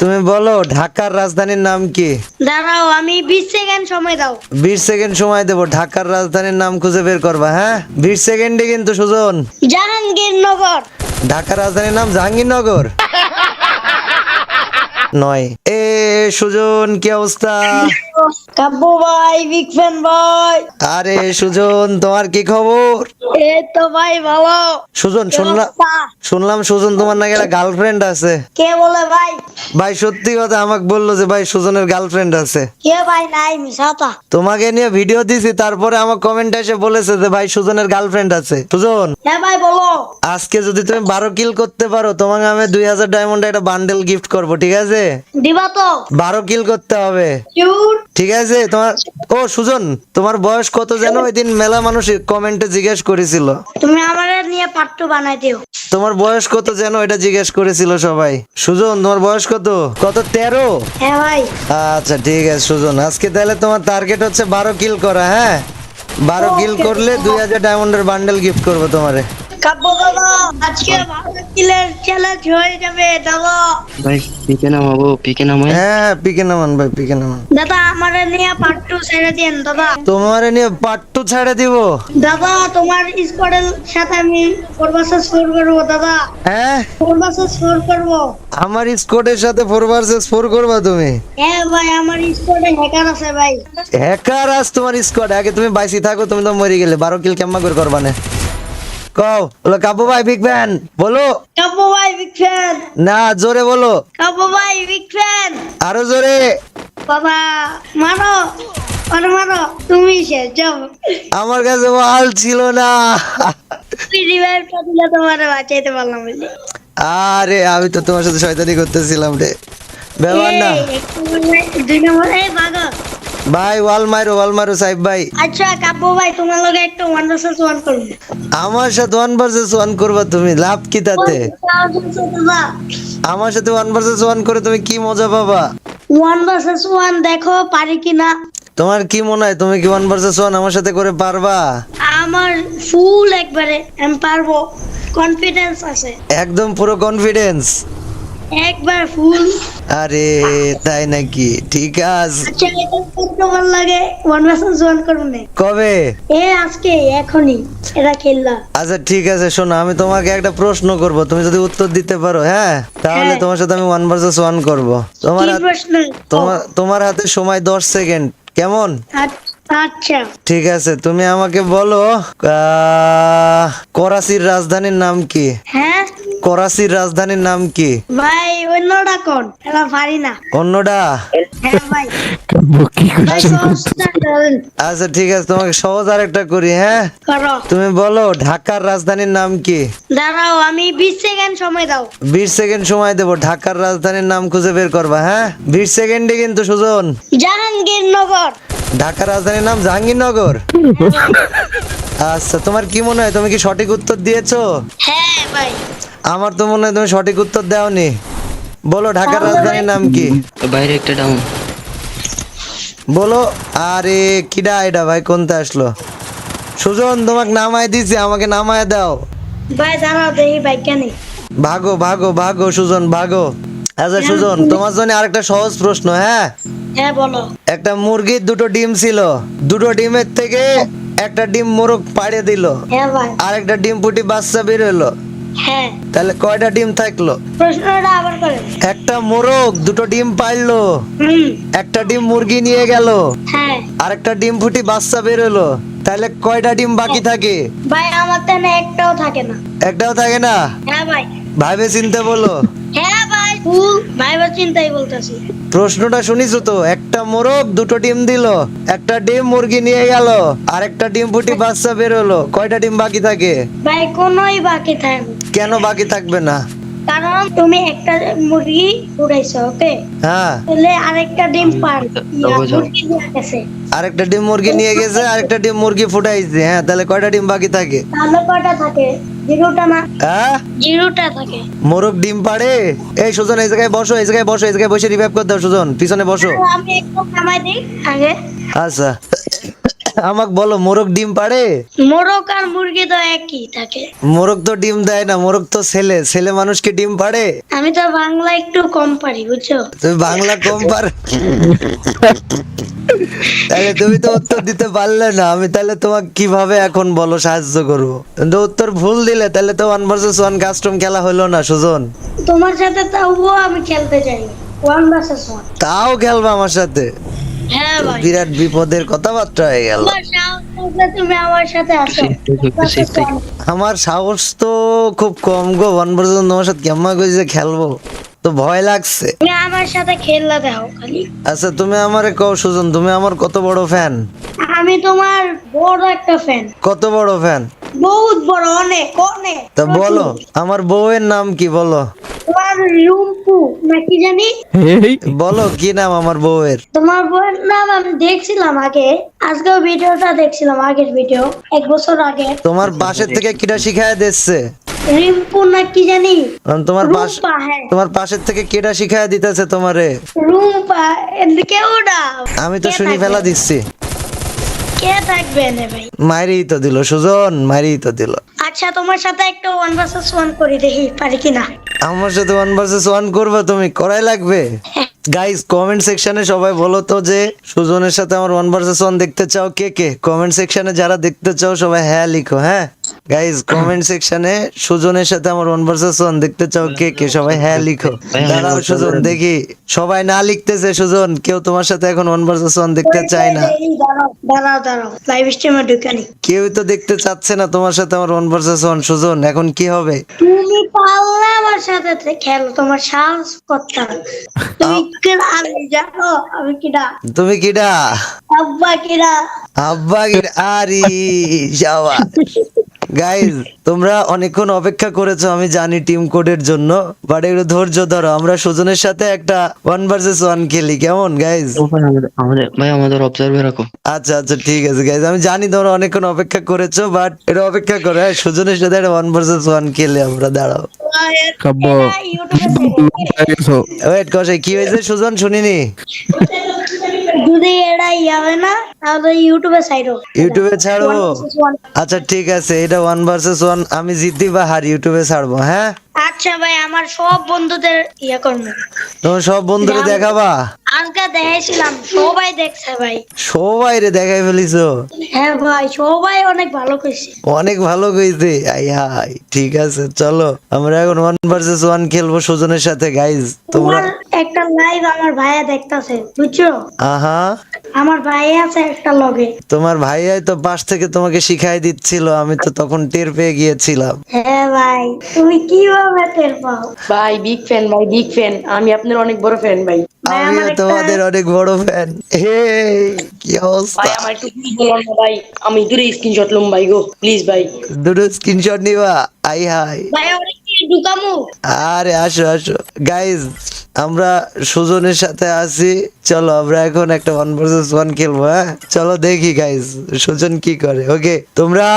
তুমি বলো ঢাকার রাজধানীর নাম কি? দাঁড়াও, আমি 20 সেকেন্ড সময় দাও। 20 সেকেন্ড সময় দেবো, ঢাকার রাজধানীর নাম খুঁজে বের করবা। হ্যাঁ, 20 সেকেন্ডে কিন্তু সুজন। জাহাঙ্গীরনগর। ঢাকার রাজধানীর নাম জাহাঙ্গীরনগর নয়। সুজন, কি অবস্থা? কাব্য ভাই, বিগ ফ্যান ভাই। আরে সুজন, তোমার কি খবর? এই তো ভাই ভালো। সুজন, কি অবস্থা? শুনলাম সুজন তোমার নাকি একটা গার্লফ্রেন্ড আছে। কে বলে ভাই? ভাই সত্যি কথা আমাকে বললো যে ভাই সুজনের গার্লফ্রেন্ড আছে। কে ভাই? নাই, মিশাতা। তোমাকে নিয়ে ভিডিও দিছি, তারপরে আমার কমেন্ট এসে বলেছে যে ভাই সুজনের গার্লফ্রেন্ড আছে। সুজন, হ্যাঁ ভাই বলো। আজকে যদি তুমি 12 কিল করতে পারো, তোমাকে আমি 2000 ডায়মন্ড একটা বান্ডেল গিফট করব, ঠিক আছে? দিবা তো? 12 কিল করতে হবে, কিউট। ঠিক আছে? তোমার সুজন, তোমার বয়স কত যেন ওই দিন মেলা মানুষ কমেন্টে জিজ্ঞেস করেছিল। তুমি আমারে নিয়ে পার্ট 2 বানাই দিও। তোমার বয়স কত যেন এটা জিজ্ঞেস করেছিল সবাই। সুজন, তোমার বয়স কত? 13? হ্যাঁ ভাই। আচ্ছা ঠিক আছে সুজন, আজকে তাহলে তোমার টার্গেট হচ্ছে 12 কিল করা। হ্যাঁ, 12 কিল করলে 2000 ডায়মন্ডের বান্ডেল গিফট করবো তোমারে। কাব্য দাদা, আজকে 12 কিলের চ্যালেঞ্জ হয়ে যাবে দাদা। ভাই পিকে নামাবো, পিকে নামাই। হ্যাঁ, পিকে নামান ভাই, পিকে নামান। দাদা আমারে নিয়ে পার্ট 2 ছেড়ে দেন দাদা। তোমারে নিয়ে পার্ট 2 ছেড়ে দিব? দাদা তোমার স্কোয়াডের সাথে আমি 4 ভার্সেস 4 করব দাদা। হ্যাঁ, 4 ভার্সেস 4 করব। আমার স্কোয়াডের সাথে 4 ভার্সেস 4 করবা তুমি? হ্যাঁ ভাই, আমার স্কোয়াডে হ্যাকার আছে ভাই। হ্যাকার আজ তোমার স্কোয়াড? আগে তুমি বাইসি থাকো, তুমি তো মরে গেলে। 12 কিল কেমন করে করবা না? কও। বলো কাব্য ভাই বিগ ফ্যান বলো। কাব্য ভাই বিগ ফ্যান। না, জোরে বলো। কাব্য ভাই বিগ ফ্যান। আরো জোরে। বাবা মারো, মারো মারো, তুমি শেষ যাও। আমার কাছে ওয়াল ছিল না। তুই রিভাইভটা দিলে তোমারে বাঁচাইতে পারলাম বলে। আরে আমি তো তোমার সাথে শয়তানি করতেছিলাম রে, ব্যাপার না। এই, এক নম্বরে, 2 নম্বরে, এই ভাগো। ভাই ওয়াল মারো সাহেব ভাই। আচ্ছা কাব্য ভাই, তোমার লগে একটা 1 ভার্সেস 1 করব। আমার সাথে 1 ভার্সেস 1 করবা তুমি? লাভ কি তাতে? দাদা আমার সাথে 1 ভার্সেস 1 করে তুমি কি মজা পাবা? 1 ভার্সেস 1 দেখো পারি কিনা। তোমার কি মনে হয় তুমি কি 1 ভার্সেস 1 আমার সাথে করে পারবা? আমার ফুল একবারে আমি পারবো, কনফিডেন্স আছে একদম পুরো কনফিডেন্স? একবার ফুল। আরে তাই নাকি? ঠিক আছে। আচ্ছা এটা করতে ভালো লাগে, 1 ভার্সেস 1 করব না। কবে? আজকে, এখনই এটা খেললা। আচ্ছা ঠিক আছে, শোনো আমি তোমাকে একটা প্রশ্ন করব, তুমি যদি উত্তর দিতে পারো, হ্যাঁ, তাহলে হ্যাঁ। তোমার সাথে আমি 1 ভার্সেস 1 করব। তোমার কি প্রশ্ন? তোমার হাতে সময় 10 সেকেন্ড, কেমন? আচ্ছা ঠিক আছে, তুমি আমাকে বলো করাচির রাজধানীর নাম কি? হ্যাঁ করাচির রাজধানীর নাম কি? ভাই, অন্যটা কোন? এটা পারি না। অন্যটা? হ্যাঁ ভাই। ভাই সহজটা করেন। আচ্ছা ঠিক আছে, তোমাকে সহজ আরেকটা করি। হ্যাঁ, করো। তুমি বলো ঢাকার রাজধানীর নাম কি? দাঁড়াও, আমি 20 সেকেন্ড সময় দাও। 20 সেকেন্ড সময় দেবো, ঢাকার রাজধানীর নাম খুঁজে বের করবা। হ্যাঁ, 20 সেকেন্ডে কিন্তু সুজন। জাহাঙ্গীরনগর। ঢাকার রাজধানীর নাম জাহাঙ্গীরনগর? আচ্ছা, তোমার কি মনে হয় তুমি কি সঠিক উত্তর দিয়েছো? হ্যাঁ ভাই। আমার তো মনে হয় তুমি সঠিক উত্তর দাওনি। বলো ঢাকার রাজধানীর নাম কি? বাইরে একটা ডাউন। বলো। আরে কিডা এটা ভাই, কোনটা আসলো? সুজন, তোমাকে নামায় দিছি, আমাকে নামায় দাও। ভাই দাঁড়াও, দেখি ভাই কেন। ভাগো ভাগো ভাগো সুজন, ভাগো। আচ্ছা সুজন, তোমার জন্য আরেকটা সহজ প্রশ্ন। হ্যাঁ, হ্যাঁ বলো। একটা মুরগির 2টো ডিম ছিল, 2টো ডিমের থেকে একটা ডিম মোরগ পাড়ে দিল, হ্যাঁ ভাই। আর একটা ডিম ফুটি বাচ্চা বের হলো, হ্যাঁ, তাহলে কয়টা ডিম থাকলো? প্রশ্নটা আবার করেন। একটা মোরগ 2টো ডিম পাড়লো, হুম। একটা ডিম মুরগি নিয়ে গেল, হ্যাঁ আর একটা ডিম ফুটি বাচ্চা বের হলো, তাহলে কয়টা ডিম বাকি থাকে? ভাই, আমার তো না একটাও থাকে না। একটাও থাকে না? হ্যাঁ ভাই। ভাইবে চিন্তা বলো। হ্যাঁ ভাই, ফুল ভাইবা চিন্তাই বলতেছি। প্রশ্নটা শুনিছো তো? একটা মোরগ 2টো ডিম দিল, একটা ডিম মুরগি নিয়ে গেল, আর একটা ডিম ফুটি বাচ্চা বের হলো, কয়টা ডিম বাকি থাকে? ভাই কোনোই বাকি থাকবে, কেন বাকি থাকবে না? কারণ তুমি একটা মুরগি উড়াইছো, ওকে? হ্যাঁ, তাহলে আরেকটা ডিম পার তবে যাও। মুরগি দিয়ে গেছে, আরেকটা ডিম মুরগি নিয়ে গেছে, আরেকটা ডিম মুরগি ফুটাইছে। হ্যাঁ, তাহলে কয়টা ডিম বাকি থাকে? তাহলে কয়টা থাকে? জিরোটা না? হ্যাঁ, জিরোটা থাকে। মোরগ ডিম পাড়ে। এই সুজন, এই জায়গায় বসো, এই জায়গায় বসো, এই জায়গায় বসে রিভাইভ করে দাও। সুজন পিছনে বসো। আমি একটু নামাই দিই আগে। আচ্ছা আমাকে বলো, মোরগ ডিম পাড়ে? মোরগ আর মুরগি তো একই থাকে। মোরগ তো ডিম দেয় না, মোরগ তো ছেলে, ছেলে মানুষকে ডিম পাড়ে? আমি তো বাংলা একটু কম পারি বুঝছো। তুমি বাংলা কম পার? তাহলে তুমি তো উত্তর দিতে পারলে না, আমি তাহলে তোমাকে কিভাবে এখন বলো সাহায্য করবো? কিন্তু উত্তর ভুল দিলে তাহলে তো 1 ভার্সেস 1 কাস্টম খেলা হলো না সুজন। তোমার সাথে তাও আমি খেলতে চাই 1 ভার্সেস 1। তাও খেলবা আমার সাথে? হ্যাঁ ভাই, বিরাট বিপদের কথাবার্তা হয়ে গেল। তোমার সাহস থাকলে তুমি আমার সাথে আসো। আমার সাহস তো খুব কম গো, 1 ভার্সেস 1 তোমার সাথে কেমন কইছে খেলবো, তো ভয় লাগছে। তুমি আমার সাথে খেললা দাও খালি। আচ্ছা তুমি আমারে কও সুজন, তুমি আমার কত বড় ফ্যান? আমি তোমার বড় একটা ফ্যান। কত বড় ফ্যান? বহুত বড়, অনেক অনেক। তা বলো আমার বউয়ের নাম কি বলো? তোমার রুম্পু নাকি জানি। বলো কি নাম আমার বউয়ের? তোমার বউয়ের নাম আমি দেখছিলাম আগে, আজকেও ভিডিওটা দেখছিলাম, আগের ভিডিও 1 বছর আগে। তোমার পাশের থেকে কিটা শিখায় দিচ্ছে? রিম্পু নাকি জানি। তোমার পাশ, রুম্পা, হ্যাঁ তোমার পাশের থেকে কেটা শিখায় দিতেছে তোমারে? রুম্পা। এদিকে ওটা আমি তো শুনি ফেলা দিচ্ছি। কে থাকবে না ভাই? মাইরেই তো দিল সুজন, মাইরেই তো দিল। আচ্ছা তোমার সাথে একটা 1 ভার্সেস 1 করি, দেখি পারি কিনা। আমার সাথে 1 ভার্সেস 1 করবে তুমি? করাই লাগবে। গাইস কমেন্ট সেকশনে সবাই বলো তো যে সুজনের সাথে আমার 1 ভার্সেস 1 দেখতে চাও কে কে? কমেন্ট সেকশনে যারা দেখতে চাও সবাই হ্যাঁ লিখো। হ্যাঁ গাইস কমেন্ট সেকশনে সুজনের সাথে আমার 1 ভার্সেস 1 দেখতে চাও কে কে? সবাই হ্যাঁ লিখো। দাঁড়াও সুজন দেখি, সবাই না লিখতেছে সুজন, কেউ তোমার সাথে এখন 1 ভার্সেস 1 দেখতে চায় না। এই দাঁড়াও লাইভ স্ট্রিমে ঢুকানি। কেউ তো দেখতে চাচ্ছে না তোমার সাথে আমার 1 ভার্সেস 1। সুজন এখন কি হবে? তুমি পারলে আমার সাথে খেলো, তোমার সাহস করতে হবে। তুমি কিরা? আমি জানো আমি কিরা। তুমি কিডা? আব্বা কিরা। আব্বা কিডা? আরে শাবাশ। গাইজ তোমরা অনেকক্ষণ অপেক্ষা করেছো আমি জানি টিম কোডের জন্য, বাট একটু ধৈর্য ধরো, আমরা সুজনের সাথে একটা 1 ভার্সেস 1 খেলি, কেমন গাইজ? ও ভাই আমাদের অবজার্ভে রাখো। আচ্ছা আচ্ছা ঠিক আছে গাইজ, আমি জানি তোমরা অনেকক্ষণ অপেক্ষা করেছো, বাট এটা অপেক্ষা করো। হ্যাঁ সুজনের সাথে একটা 1 ভার্সেস 1 খেলে আমরা, দাঁড়াও। কাব্য ওয়েট কষাই কি হয়েছে সুজন শুনিনি? যদি এটা হবে না তাহলে ইউটিউবে ছাইরো। ইউটিউবে ছাড়বো? আচ্ছা ঠিক আছে, এটা 1 ভার্সেস 1 আমি জিতি বা হারি ইউটিউবে ছাড়বো। হ্যাঁ আচ্ছা ভাই, আমার সব বন্ধুদের করবো। তোমার সব বন্ধুরে দেখাবা? আজকে দেখাইছিলাম, সবাই দেখছে ভাই। সবাই রে দেখাই ফেলিছো? হ্যাঁ ভাই, সবাই অনেক ভালো কইছে। অনেক ভালো কইছে। আই হাই ঠিক আছে, চলো আমরা এখন 1 ভার্সেস 1 খেলবো সুজনের সাথে। গাইজ তোমরা তোমার একটা লাইভ আমার ভাইয়া দেখতাছে বুঝছো। আহা, আমার ভাই আছে একটা লগে। তোমার ভাইয়াই তো পাশ থেকে তোমাকে শিখাই দিচ্ছিল, আমি তো তখন টের পেয়ে গিয়েছিলাম। হ্যাঁ ভাই, তুমি কিভাবে টের পাও? ভাই বিগ ফ্যান, ভাই বিগ ফ্যান, আমি আপনার অনেক বড় ফ্যান ভাই। ভাই, আমিও আমার একটা- তোমাদের অনেক বড় ফ্যান। হে কি অবস্থা? ভাই আমার একটু প্লিজ বলুন না ভাই, আমি দূরে স্ক্রিনশট লুম ভাই গো প্লিজ ভাই। দুটো স্ক্রিনশট নিবা? আই হাই। ভাই অনেক কি ঢুকামু। আরে আসো আসো গাইজ, আমরা সুজনের সাথে আছি, চলো আমরা এখন একটা 1 ভার্সেস 1 খেলবো। হ্যাঁ চলো দেখি গাইজ সুজন কি করে। ওকে তোমরা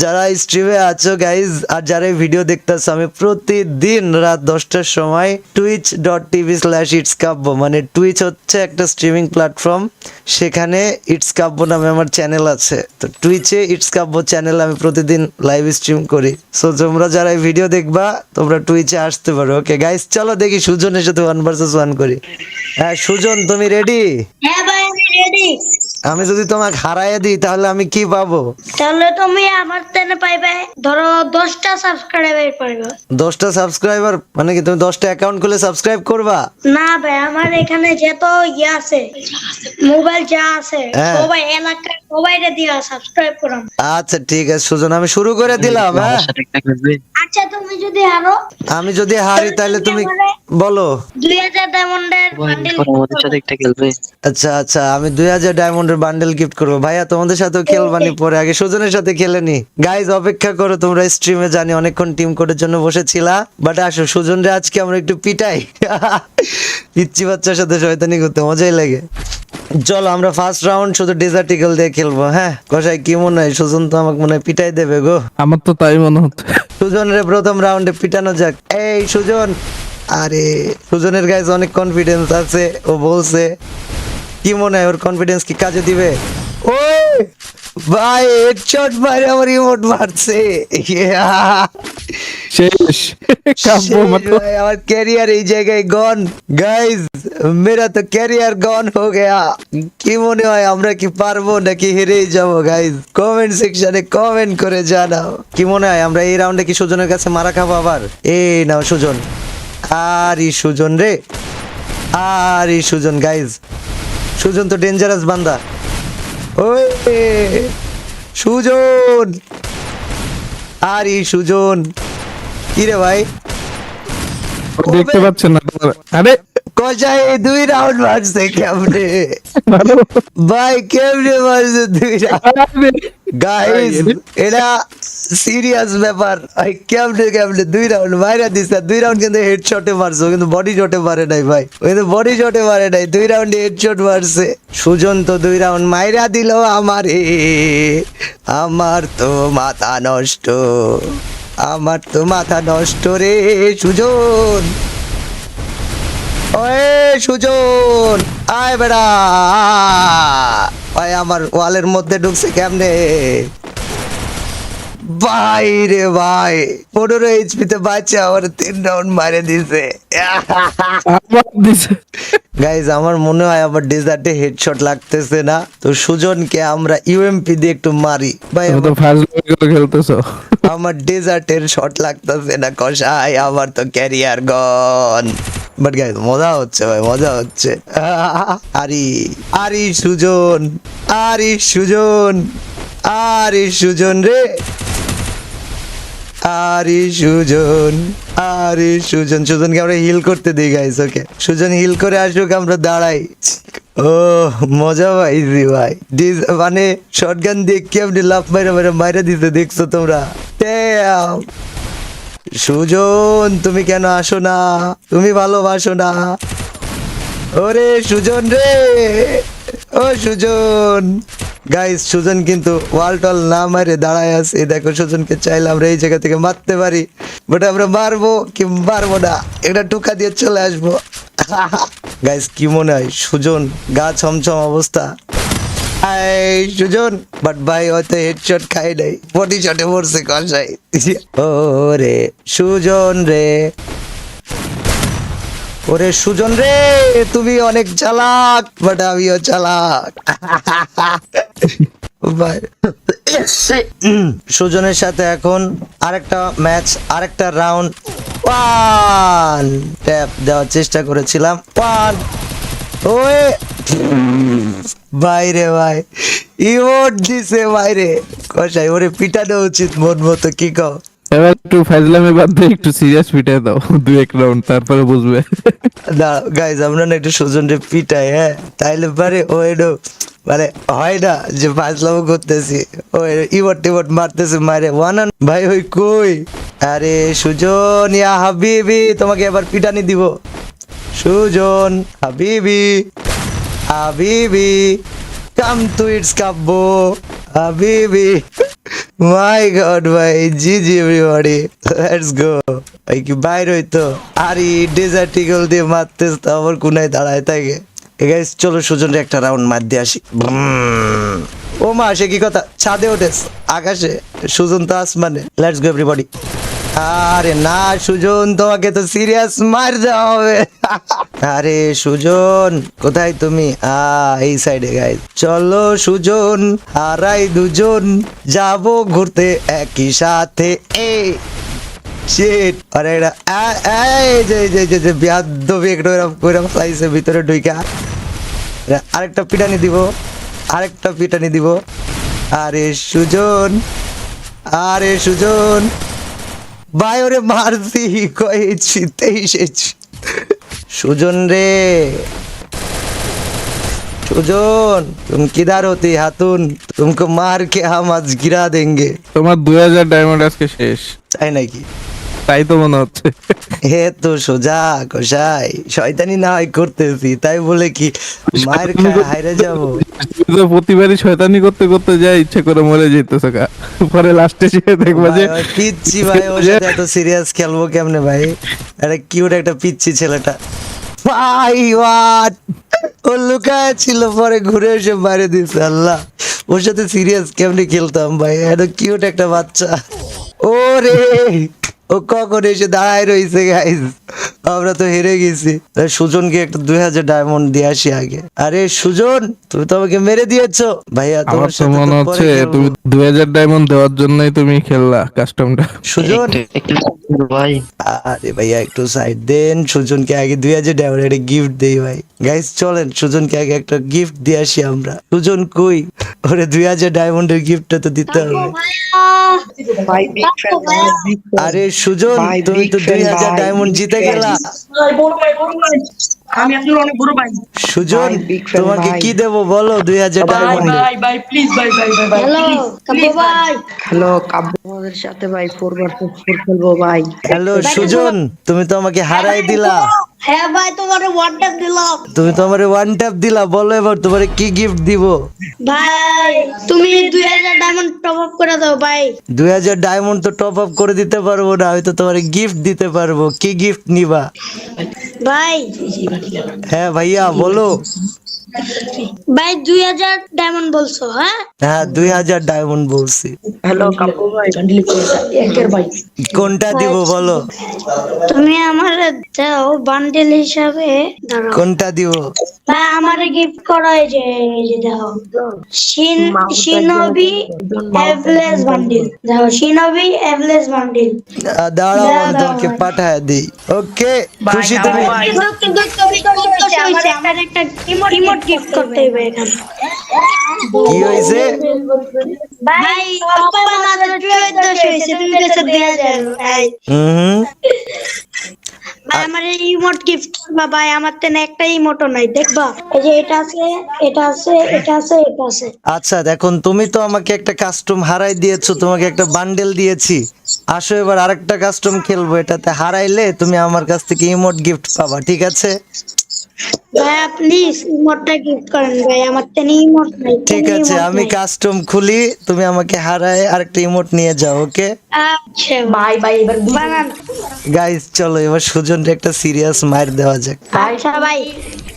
যারা স্ট্রিমে আছো গাইজ আর যারা ভিডিও দেখতেছো, আমি প্রতিদিন রাত 10টার সময় twitch.tv/itskabbyo, মানে টুইচ হচ্ছে একটা স্ট্রিমিং প্ল্যাটফর্ম, সেখানে ইটস কাব্য নামে আমার চ্যানেল আছে, তো টুইচে ইটস কাব্য চ্যানেল আমি প্রতিদিন লাইভ স্ট্রিম করি। সো তোমরা যারা এই ভিডিও দেখবা তোমরা টুইচে আসতে পারো। ওকে গাইস চলো দেখি সুজনের সাথে 1 ভার্সেস 1 করি। হ্যাঁ সুজন তুমি রেডি? হ্যাঁ ভাই আমি রেডি। আমি যদি তোমাকে হারাইয়ে দিই তাহলে আমি কি পাবো? তাহলে তুমি আমার তেনে পাইবে ধরো 10টা সাবস্ক্রাইবার পাইবে। 10টা সাবস্ক্রাইবার মানে কি তুমি 10টা অ্যাকাউন্ট খুলে সাবস্ক্রাইব করবা? না ভাই, আমার এখানে যত আছে মোবাইল যা আছে হ্যাঁ। সবাই এলাকার সবাইরে দিয়া সাবস্ক্রাইব করাম। আচ্ছা ঠিক আছে সুজন, আমি শুরু করে দিলাম। হ্যাঁ আমার সাথে একটা খেলবে? আচ্ছা তুমি যদি আরো আমি যদি হারি তাহলে তুমি বলো। 2000 ডায়মন্ডের ভাই বান্ডেল আমাদের সাথে একটা খেলবে? আচ্ছা আচ্ছা আমি 2000 ডায়মন্ডের বান্ডেল গিফট করবো। ভাইয়া তোমাদের সাথেও খেলবানি পরে, আগে সুজনের সাথে খেলে নি। গাইজ অপেক্ষা করো, তোমরা স্ট্রিমে জানি অনেকক্ষণ টিম কোডের জন্য বসেছিলা, বাট আসো সুজন রে আজকে আমরা একটু পিটাই। পিচ্চি বাচ্চার সাথে শয়তানি করতে মজাই লাগে। চলো আমরা ফার্স্ট রাউন্ড শুধু ডেজার্ট ইগল দিয়ে খেলবো। হ্যাঁ কষাই কি মনে হয়, সুজন তো আমাকে মনে হয় পিটাই দেবে গো। আমার তো তাই মনে হচ্ছে। সুজন রে প্রথম রাউন্ডে পিটানো যাক। এই সুজন, আরে সুজনের গাইজ অনেক কনফিডেন্স আছে, ও বলছে। কি মনে হয় ওর কনফিডেন্স কি কাজে দিবে? ওই ভাই হেডশট মারে আমার ইমোট মারছে শেষ কাব্য শেষ মতো भाई, আমার ক্যারিয়ার এই জায়গায় গন গাইজ মেরা তো ক্যারিয়ার গন হো গয়া কি মনে হয় আমরা কি পারবো নাকি হেরেই যাবো গাইজ কমেন্ট সেকশনে কমেন্ট করে জানাও কি মনে হয় আমরা এই রাউন্ডে কি সুজনের কাছে মারা খাবো আবার এই নাও সুজন আর এই সুজন রে আর এই সুজন গাইজ সুজন তো ডেঞ্জারাস বান্দা ওই সুজন আর এই সুজন কি রে ভাই দেখতে পাচ্ছেন না তোমার আরে কষাই 2 রাউন্ড মারছে কেমনে ভালো ভাই কেমনে মারছে 2 রাউন্ড গাইস এটা সিরিয়াস ব্যাপার ভাই কেমনে 2 রাউন্ড মাইরা দিছে 2 রাউন্ড কিন্তু হেডশটে মারছো কিন্তু বডি শটে মারে নাই ভাই কিন্তু বডি শটে মারে নাই 2 রাউন্ডে হেডশট মারছে সুজন তো 2 রাউন্ড মাইরা দিল আমারে আমার তো মাথা নষ্ট আমার তো মাথা নষ্ট রে সুজন ওয়ে সুজন আয় বেড়া ভাই আমার ওয়ালের মধ্যে ঢুকছে কেমনে ভাই রে ভাই 15 এইচপি তে বাচ্চা আমার 3 রাউন্ড মারে দিছে আবার দিছে গাইজ আমার মনে হয় আমার ডেজার্টে হেডশট লাগতেছে না তো সুজনকে আমরা ইউএমপি দিয়ে একটু মারি ভাই তুমি তো ফার্স্ট করে খেলতেছো আমার ডেজার্টের শট লাগতেছে না কষাই আমার তো ক্যারিয়ার গন বাট গাইস মজা হচ্ছে ভাই মজা হচ্ছে আরি আরি সুজন আরি সুজন আরি সুজন রে আরে সুজন আরে সুজন সুজনকে আমরা হিল করতে দিই গাইস ওকে সুজন হিল করে আসুক আমরা দাঁড়াই ও মজা পাইছি ভাই মানে শটগান দিয়ে কেমনি লাফ মাইরা দিতে দেখছো তোমরা Damn! সুজন তুমি কেন আসো না তুমি ভালোবাসো না ওরে সুজন রে ও সুজন গাইস সুজন কিন্তু ওয়াল টল না মারে দাঁড়ায় আছে দেখো সুজনকে চাইলে আমরা এই জায়গা থেকে মারতে পারি বাট আমরা মারবো কি মারবো না একটা টুকা দিয়ে চলে আসবো গাইস কি মনে হয় সুজন গা ছমছম অবস্থা এই সুজন বাট ভাই হয়তো হেডশট খাই নাই বডি শটে পড়ছে কষাই ও রে সুজন রে ওরে সুজন রে তুমি অনেক চালাক বাট আমিও চালাক ভাই সুজনের সাথে এখন আরেকটা ম্যাচ আরেকটা রাউন্ড ওয়ান ট্যাপ দেওয়ার চেষ্টা করেছিলাম ওয়ান ওয়ে বাইরে ভাই ইমোট দিছে বাইরে কষাই ওরে পিটানো উচিত মন মতো কি কও এবার একটু ফাইজলামে বাদ দিয়ে একটু সিরিয়াস পিটাই দাও 2-1 রাউন্ড তারপরে বুঝবে না গাইজ আমরা না একটু সুজনরে পিটাই হ্যাঁ তাইলে পারে ও এডো মানে হয় না যে ফাজলামো করতেছি ও ইমোট মারতেছে মারে ওয়ান ভাই ওই কই আরে সুজন ইয়া হাবিবি তোমাকে এবার পিটানি দিব সুজন হাবিবি হাবিবি কাম টু ইটস কাব্য হাবিবি মাই গড ভাই জি এভরিবডি লেটস গো ভাই কি বাইর হইতো আর এই ডেজার্ট ইগল দিয়ে মারতেছ তো আমার কোনায় দাঁড়ায় থাকে গাইস চলো সুজনের একটা রাউন্ড মার দিয়ে আসি ও মা সে কি কথা ছাদে ওঠেস আকাশে সুজন তো আসমানে লেটস গো এভরিবডি আরে না সুজন তোমাকে তো সিরিয়াস মার দেওয়া হবে আরে সুজন কোথায় তুমি এই সাইডে গাইস চলো সুজন হারাই দুজন যাব ঘুরতে একই সাথে এই শিট আরে এটা এই যে বিয়াদ্দবি একটু এরকম কইরাম সাইজের ভিতরে ঢুইকা আরেকটা পিটানি দিব আরে সুজন ভাই ওরে মারছি কয়েছি 23 সুজন রে সুজন तुम किधर होती हाथून तुमको मार के हम आज गिरा देंगे তোমার 2000 ডায়মন্ড আজকে শেষ তাই নাকি তাই তো মনে হচ্ছে হে তো সোজা কষাই শয়তানি না হয় করতেছি তাই বলে কি মায়ের খায় হাইরে যাবো তুমি তো প্রতিবারই শয়তানি করতে করতে যায় ইচ্ছে করে মরে যেতেছ গা পরে লাস্টে এসে দেখবা যে ভাই, পিচ্ছি ভাই ওর সাথে এত সিরিয়াস খেলবো কেমনে ভাই একটা কিউট একটা পিচ্ছি ছেলেটা ভাই হোয়াট ও লুকায় ছিল পরে ঘুরে এসে মারে দিছে আল্লাহ ওর সাথে সিরিয়াস কেমনি খেলতাম ভাই, এত কিউট একটা বাচ্চা। ও রে, ও কখন এসে দাঁড়ায় রয়েছে গাইস, আমরা তো হেরে গেছি। সুজনকে একটা 2000 ডায়মন্ড দিয়ে আসি আগে। আরে সুজন, তুমি তো আমাকে মেরে দিয়েছো ভাইয়া, আমার তোমার তো সাথে মনে তো হচ্ছে পরে খেলবো। তুমি 2000 ডায়মন্ড দেওয়ার জন্যই তুমি খেললা কাস্টমটা। সুজন, একটু ভাই আরে ভাইয়া একটু সাইড দেন, সুজনকে আগে 2000 ডায়মন্ড একটা গিফট দেই ভাই। গাইস চলেন সুজনকে আগে একটা গিফট দিয়ে আসি আমরা। সুজন কই, ওরে 2000 ডায়মন্ডের গিফটটা তো দিতে হবে। আরে সুজন, তুমি তো 2000 ডায়মন্ড জিতে গেলা। ভাই বড় ভাই আমি আপনার অনেক বড় ভাই। সুজন, তোমাকে কি দেবো বলো 2000 ভাই ডায়মন্ডে? ভাই ভাই প্লিজ ভাই ভাই ভাই ভাই হ্যালো কাব্য ভাই, হ্যালো কাব্য আমাদের সাথে ভাই 4 খেলবো ভাই। হ্যালো সুজন, তুমি তো আমাকে হারাই দিলা। হ্যাঁ ভাই তোমার ওয়ান ট্যাপ দিলাম। তুমি তো আমারে ওয়ান ট্যাপ দিলা, বলো এবার তোমারে কি গিফট দিব? ভাই তুমি 2000 ডায়মন্ড টপ আপ করে দাও ভাই। 2000 ডায়মন্ড তো টপ আপ করে দিতে পারবো না, হয়তো তোমারে গিফট দিতে পারবো। কি গিফট নিবা? ভাই হ্যাঁ ভাইয়া বলো। ভাই 2000 ডায়মন্ড বলছো? হ্যাঁ হ্যাঁ 2000 ডায়মন্ড বলছি। হ্যালো কাব্য ভাই। একের ভাই কোনটা দিব বলো? তুমি আমার দাও বান্ডেল হিসাবে, দাঁড়াও কোনটা দিব? ভাই আমারে গিফট করো, এই যে দাও শিনোবি এভলেস বান্ডেল, দাও শিনোবি এভলেস বান্ডেল। দাঁড়াও দাও, আমি দাও তোমাকে ভাই। পাঠায় দিই। ওকে খুশি তুমি? আমার একটা ইমোট গিফট করতে হবে এখানে। কি হয়েছে? ভাই অপার মাত্র 1400 হয়েছে, তুমি কাছে 2000 ভাই। হুম, ভাই আমার এই ইমোট গিফট করবা ভাই, আমার তেনে একটা ইমোটও নাই, দেখবা এই যে এটা আছে, এটা আছে, এটা আছে, এটা আছে। আচ্ছা দেখুন, তুমি তো আমাকে একটা কাস্টম হারাই দিয়েছো, তোমাকে একটা বান্ডেল দিয়েছি। আসো এবার আরেকটা কাস্টম খেলবো, এটাতে হারাইলে তুমি আমার কাছ থেকে ইমোট গিফট পাবা, ঠিক আছে? ভাই প্লিজ ইমোটটা গিফট করেন ভাই, আমার তেনে ইমোট নাই। ঠিক আছে, আমি কাস্টম খুলি, তুমি আমাকে হারায় আরেকটা ইমোট নিয়ে যাও। ওকে আচ্ছা ভাই ভাই এবার বানান। গাইস চলো এবার সুজনকে একটা সিরিয়াস মার দেওয়া যাক। আচ্ছা ভাই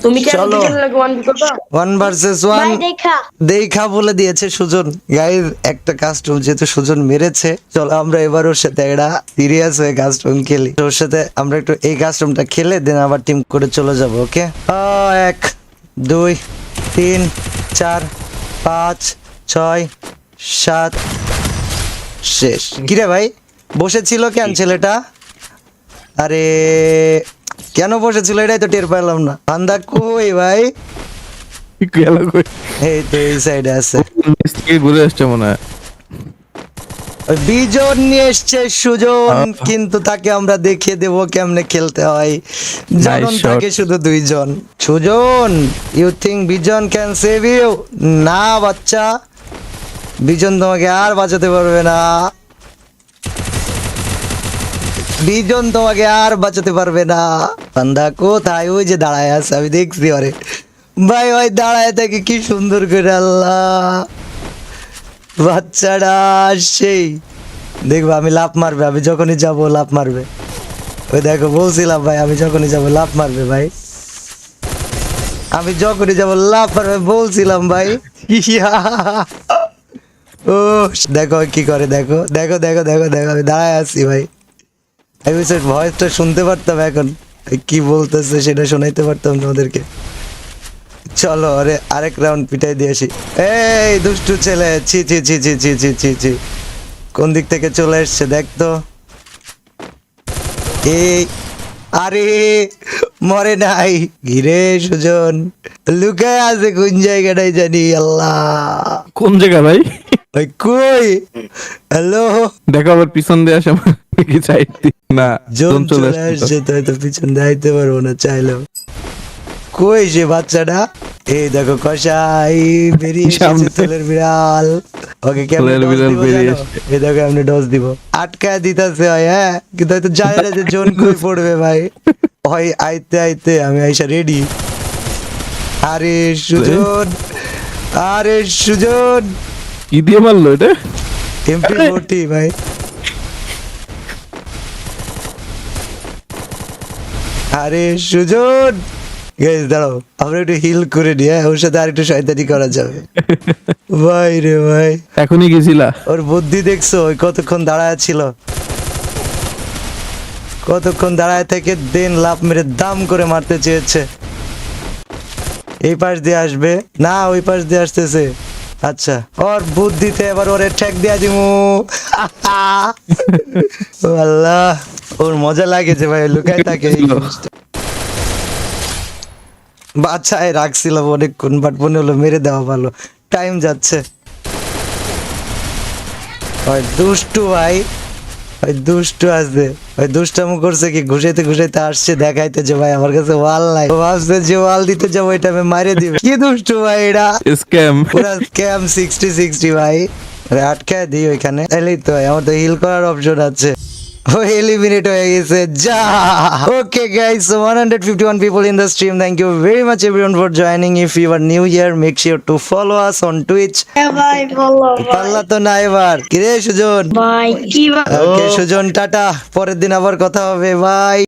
তুমি কি চলো। খেললে লাগে ওয়ান করবা? 1 ভার্সেস 1 ভাই দেখা দেখা বলে দিয়েছে সুজন। গাইস একটা কাস্টম যেহেতু সুজন মেরেছে, চলো আমরা এবার ওর সাথে একটা সিরিয়াস হয়ে কাস্টম খেলি। ওর সাথে আমরা একটু এই কাস্টমটা খেলে দেন আবার টিম করে চলে যাব। ওকে 1 2 3 4 5 6 7 শেষ। কিরে ভাই বসেছিল কেন ছেলেটা? আরে কেন বসেছিল এটাই তো টের পেলাম না। বান্দা কই ভাই? গেল কই? এই তো এই সাইডে আছে। নিচ থেকে ঘুরে আসছে মনে হয়। ওই বিজন নিয়ে এসছে সুজন, কিন্তু তাকে আমরা দেখিয়ে দেবো কেমনে খেলতে হয়। জনন shot. থাকে শুধু 2 জন। Sujon, you think Bijon can save you? না বাচ্চা, বিজন তোমাকে আর বাঁচাতে পারবে না। বিজন তোমাকে আর বাঁচাতে পারবে না। বান্দা কোথায়? ওই যে দাঁড়ায় আছে, আমি দেখছি ওরে ভাই, ওই দাঁড়ায় থাকে কি সুন্দর করে। আল্লাহ, বাচ্চাটা সেই দেখবো আমি লাফ মারবে, আমি যখনই যাবো লাফ মারবে। ওই দেখো বলছিলাম ভাই, আমি যখনই যাবো লাফ মারবে ভাই, আমি যখনই যাবো লাফ মারবে বলছিলাম ভাই। ইয়া। ও দেখো কি করে, দেখো দেখো দেখো দেখো দেখো, আমি দাঁড়ায় আছি ভাই। আমি ভয়েসটা শুনতে পারতাম, এখন কি বলতেছে সেটা শোনাইতে পারতাম তোমাদেরকে। চলো আরে আরেক রাউন্ড পিটাই দিয়ে আসি। এই দুষ্টু ছেলে, ছি ছি ছি ছি ছি ছি ছি ছি, কোন দিক থেকে চলে এসছে দেখ তো। এই আরে মরে নাই, ঘিরে সুজন লুকায় আছে কোন জায়গাটাই জানি। আল্লাহ, কোন জায়গা ভাই? ওই কই? হ্যালো, দেখো আবার পিছন দিয়ে আসে কি চাইতি না। জন জন চলে চলে আসছে তো। আসছে তো, হয়তো পিছন দিয়ে আইতে পারবো না চাইলেও। কই সে বাচ্চাটা? এই দেখো কষাই বেরিয়ে এসেছে, সামনে। তেলের বিড়াল। ওকে কেমনে তেলের ডজ বিড়াল দিব বেরিয়ে জানো? এই দেখো এমনি ডজ দিব, আটকায় দিতেছে হয়। হ্যাঁ কিন্তু হয়তো জানে না যে জোন কই পড়বে ভাই। হয় আইতে আইতে আমি আইসা রেডি। আরে সুজন, আরে সুজন, কি দিয়ে মারলো এটা? MP40 ভাই। আরে সুজন, গাইস দাঁড়াও আমরা একটু হিল করে নিই, হ্যাঁ ওর সাথে আর একটু শয়তানি করা যাবে। ভাই রে ভাই, এখনই গেছিলা? ওর বুদ্ধি দেখছো, ওই কতক্ষণ দাঁড়ায় ছিল, কতক্ষণ দাঁড়ায় থেকে দেন লাভ মেরে দাম করে মারতে চেয়েছে। এই পাশ দিয়ে আসবে না, ওই পাশ দিয়ে আসতেছে। আচ্ছা, ওর বুদ্ধিতে এবার ওরে ঠেক দিয়া দিমু। ও আল্লাহ, ওর মজা লাগে যে ভাই লুকায় থাকে এই জিনিসটা। বাচ্চায় রাখছিলাম অনেকক্ষণ, বাট মনে হলো মেরে দেওয়া ভালো, টাইম যাচ্ছে। ওই দুষ্টু ভাই, ওই দুষ্টু আসবে, ওই দুষ্টামো করছে কি, ঘুষাইতে ঘুষাইতে আসছে দেখাইতে যে ভাই আমার কাছে ওয়াল নাই, ও ভাবছে যে ওয়াল দিতে যাবো ওই টাইমে মারে দিবে। কি দুষ্টু ভাই এটা, স্ক্যাম। পুরা স্ক্যাম 60-60 ভাই। আরে আটকায় দিই ওইখানে, এলেই তো আমার তো হিল করার অপশন আছে। ও এলিমিনেট হয়ে গেছে যা। Okay guys, so 151 people in the stream. Thank you very much everyone for joining. If you are new here, make sure to follow us on Twitch. হ্যাঁ ভাই বলো ভাই। পারলা তো না এবার, কিরে সুজন? ভাই কি ওকে সুজন, টাটা, পরের দিন আবার কথা হবে, বাই।